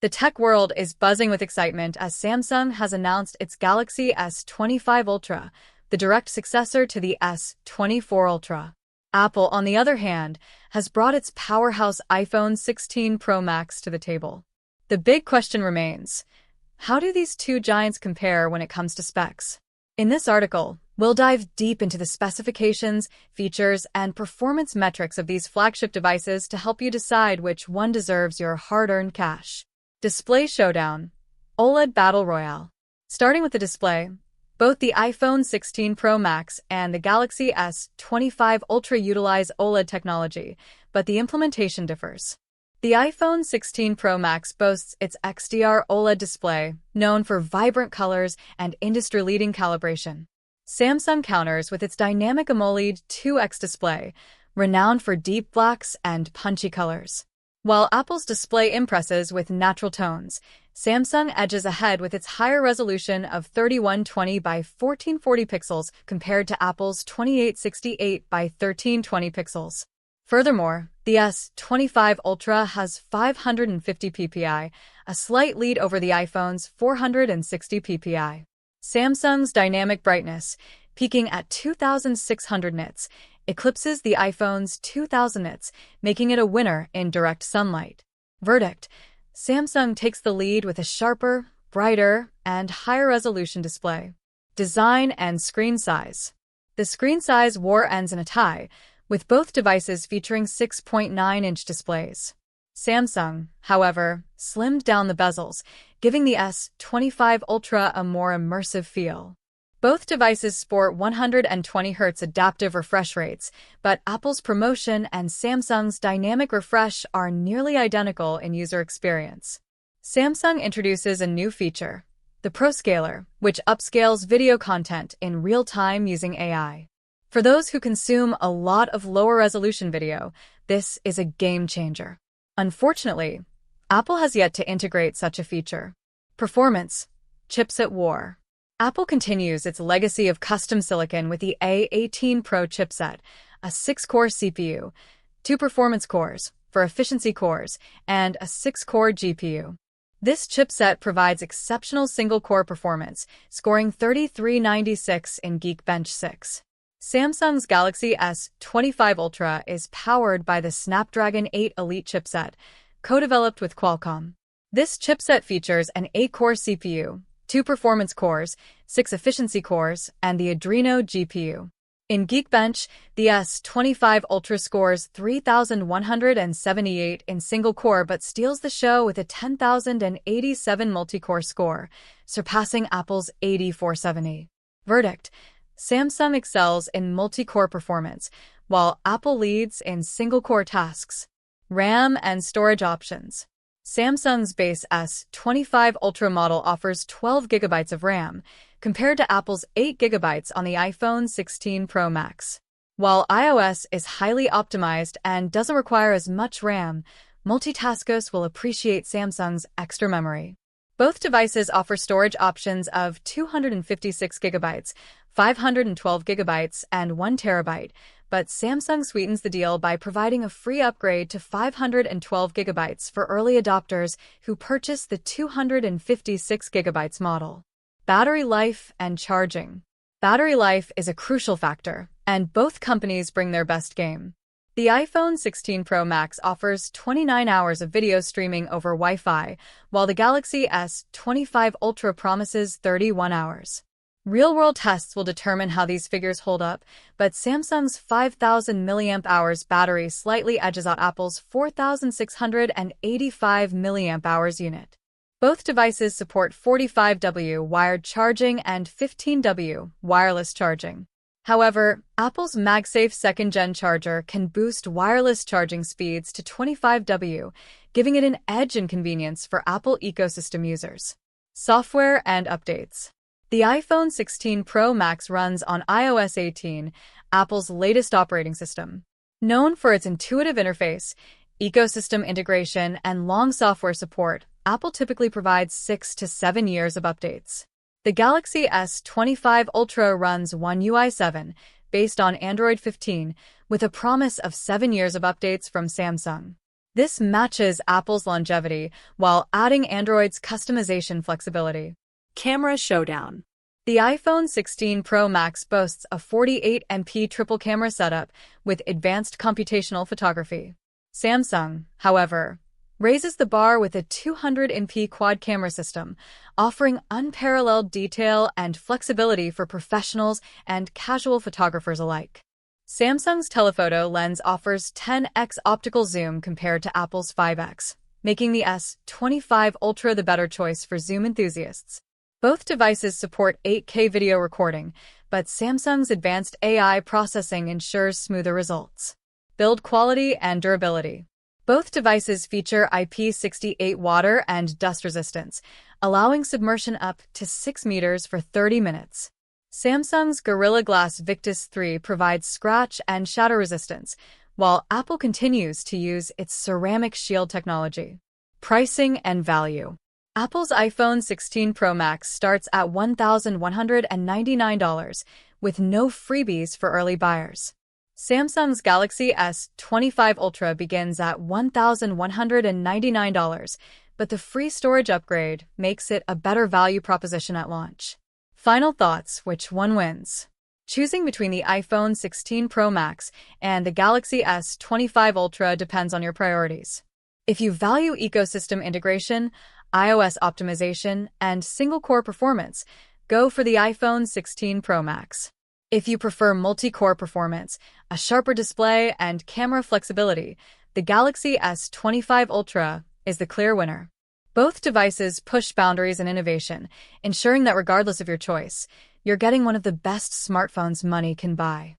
The tech world is buzzing with excitement as Samsung has announced its Galaxy S25 Ultra, the direct successor to the S24 Ultra. Apple, on the other hand, has brought its powerhouse iPhone 16 Pro Max to the table. The big question remains, how do these two giants compare when it comes to specs? In this article, we'll dive deep into the specifications, features, and performance metrics of these flagship devices to help you decide which one deserves your hard-earned cash. Display Showdown. OLED Battle Royale. Starting with the display, both the iPhone 16 Pro Max and the Galaxy S25 Ultra utilize OLED technology, but the implementation differs. The iPhone 16 Pro Max boasts its XDR OLED display, known for vibrant colors and industry-leading calibration. Samsung counters with its dynamic AMOLED 2X display, renowned for deep blacks and punchy colors. While Apple's display impresses with natural tones, Samsung edges ahead with its higher resolution of 3120 by 1440 pixels compared to Apple's 2868 by 1320 pixels. Furthermore, the S25 Ultra has 550 ppi, a slight lead over the iPhone's 460 ppi. Samsung's dynamic brightness, peaking at 2600 nits, eclipses the iPhone's 2000 nits, making it a winner in direct sunlight. Verdict: Samsung takes the lead with a sharper, brighter, and higher resolution display. Design and screen size. The screen size war ends in a tie, with both devices featuring 6.9-inch displays. Samsung, however, slimmed down the bezels, giving the S25 Ultra a more immersive feel. Both devices sport 120Hz adaptive refresh rates, but Apple's promotion and Samsung's dynamic refresh are nearly identical in user experience. Samsung introduces a new feature, the ProScaler, which upscales video content in real time using AI. For those who consume a lot of lower-resolution video, this is a game-changer. Unfortunately, Apple has yet to integrate such a feature. Performance. Chipset war. Apple continues its legacy of custom silicon with the A18 Pro chipset, a 6-core CPU, 2 performance cores for efficiency cores, and a 6-core GPU. This chipset provides exceptional single-core performance, scoring 3396 in Geekbench 6. Samsung's Galaxy S25 Ultra is powered by the Snapdragon 8 Elite chipset, co-developed with Qualcomm. This chipset features an 8-core CPU, 2 performance cores, 6 efficiency cores, and the Adreno GPU. In Geekbench, the S25 Ultra scores 3,178 in single-core but steals the show with a 10,087 multi-core score, surpassing Apple's 8470. Verdict: Samsung excels in multi-core performance, while Apple leads in single-core tasks. RAM and storage options. Samsung's base S25 Ultra model offers 12 GB of RAM, compared to Apple's 8 GB on the iPhone 16 Pro Max. While iOS is highly optimized and doesn't require as much RAM, multitaskers will appreciate Samsung's extra memory. Both devices offer storage options of 256 GB, 512 GB, and 1 TB, but Samsung sweetens the deal by providing a free upgrade to 512 GB for early adopters who purchase the 256 GB model. Battery life and charging. Battery life is a crucial factor, and both companies bring their best game. The iPhone 16 Pro Max offers 29 hours of video streaming over Wi-Fi, while the Galaxy S25 Ultra promises 31 hours. Real-world tests will determine how these figures hold up, but Samsung's 5,000 mAh battery slightly edges out Apple's 4,685 mAh unit. Both devices support 45W wired charging and 15W wireless charging. However, Apple's MagSafe 2nd-gen charger can boost wireless charging speeds to 25W, giving it an edge in convenience for Apple ecosystem users. Software and updates. The iPhone 16 Pro Max runs on iOS 18, Apple's latest operating system. Known for its intuitive interface, ecosystem integration, and long software support, Apple typically provides 6 to 7 years of updates. The Galaxy S25 Ultra runs One UI 7, based on Android 15, with a promise of 7 years of updates from Samsung. This matches Apple's longevity while adding Android's customization flexibility. Camera showdown. The iPhone 16 Pro Max boasts a 48MP triple camera setup with advanced computational photography. Samsung, however, raises the bar with a 200MP quad camera system, offering unparalleled detail and flexibility for professionals and casual photographers alike. Samsung's telephoto lens offers 10x optical zoom compared to Apple's 5x, making the S25 Ultra the better choice for zoom enthusiasts. Both devices support 8K video recording, but Samsung's advanced AI processing ensures smoother results. Build quality and durability. Both devices feature IP68 water and dust resistance, allowing submersion up to 6 meters for 30 minutes. Samsung's Gorilla Glass Victus 3 provides scratch and shatter resistance, while Apple continues to use its ceramic shield technology. Pricing and value. Apple's iPhone 16 Pro Max starts at $1,199, with no freebies for early buyers. Samsung's Galaxy S25 Ultra begins at $1,199, but the free storage upgrade makes it a better value proposition at launch. Final thoughts: which one wins? Choosing between the iPhone 16 Pro Max and the Galaxy S25 Ultra depends on your priorities. If you value ecosystem integration, iOS optimization, and single-core performance, go for the iPhone 16 Pro Max. If you prefer multi-core performance, a sharper display, and camera flexibility, the Galaxy S25 Ultra is the clear winner. Both devices push boundaries and innovation, ensuring that regardless of your choice, you're getting one of the best smartphones money can buy.